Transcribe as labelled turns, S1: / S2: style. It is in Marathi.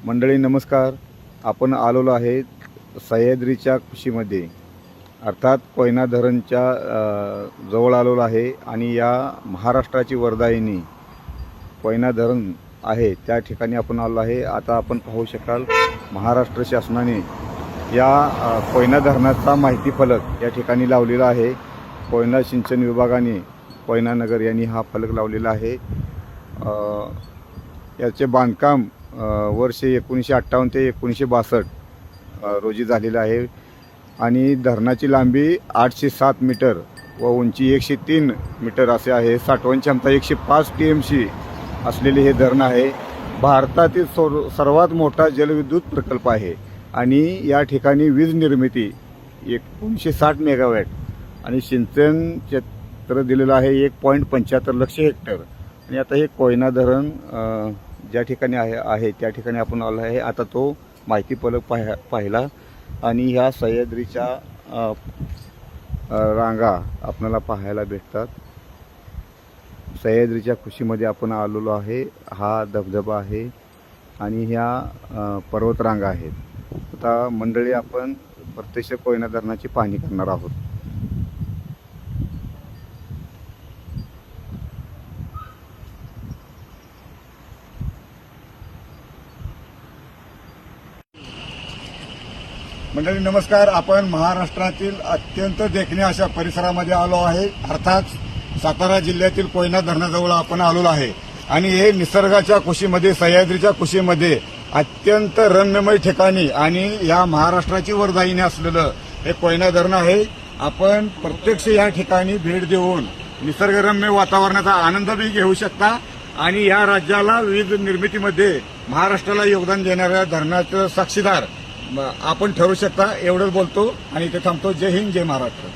S1: मंडळी नमस्कार. आपण आलेलो आहे सह्याद्रीच्या कुशीमध्ये, अर्थात कोयना धरणच्या जवळ आलेलो आहे आणि या महाराष्ट्राची वरदायिनी कोयना धरण आहे त्या ठिकाणी आपण आलो आहे. आता आपण पाहू शकाल महाराष्ट्र शासनाने या कोयना धरणाचा माहिती फलक या ठिकाणी लावलेला आहे. कोयना सिंचन विभागाने कोयना नगर यांनी हा फलक लावलेला आहे. याचे बांधकाम वर्ष 1958 ते 1962 रोजी झालेलं आहे आणि धरणाची लांबी 807 मीटर व उंची 103 मीटर असे आहे. साठवण क्षमता 105 TMC असलेले हे धरण आहे. भारतातील सर्वात मोठा जलविद्युत प्रकल्प आहे आणि या ठिकाणी वीज निर्मिती 1960 मेगावॅट आणि सिंचन क्षेत्र दिलेलं आहे 1.75 लक्ष हेक्टर. आणि आता हे कोयना धरण ज्या ठिकाणी आहे त्या ठिकाणी आपण आलो आहे. आता तो माहिती फलक पाहिला आणि ह्या सह्याद्रीच्या रांगा आपल्याला पाहायला भेटतात. सह्याद्रीच्या कुशीमध्ये आपण आलेलो आहे. हा धबधबा आहे आणि ह्या पर्वतरांगा आहेत. आता मंडळी आपण प्रत्यक्ष कोयना धरणाची पाहणी करणार आहोत. मंडळी नमस्कार. आपण महाराष्ट्रातील अत्यंत देखण्या अशा परिसरामध्ये आलो आहे. अर्थात सातारा जिल्ह्यातील कोयना धरणाजवळ आपण आलेलो आहे आणि हे निसर्गाच्या कुशीमध्ये, सह्याद्रीच्या कुशीमध्ये अत्यंत रम्यमय ठिकाणी आणि या महाराष्ट्राची वरदायिनी असलेलं हे कोयना धरण आहे. आपण प्रत्यक्ष या ठिकाणी भेट देऊन निसर्गरम्य वातावरणाचा आनंदही घेऊ शकता आणि या राज्याला वीज निर्मितीमध्ये महाराष्ट्राला योगदान देणाऱ्या धरणाचं साक्षीदार आपण ठरू शकता. एवढंच बोलतो आणि इथे थांबतो. जय हिंद, जय महाराष्ट्र.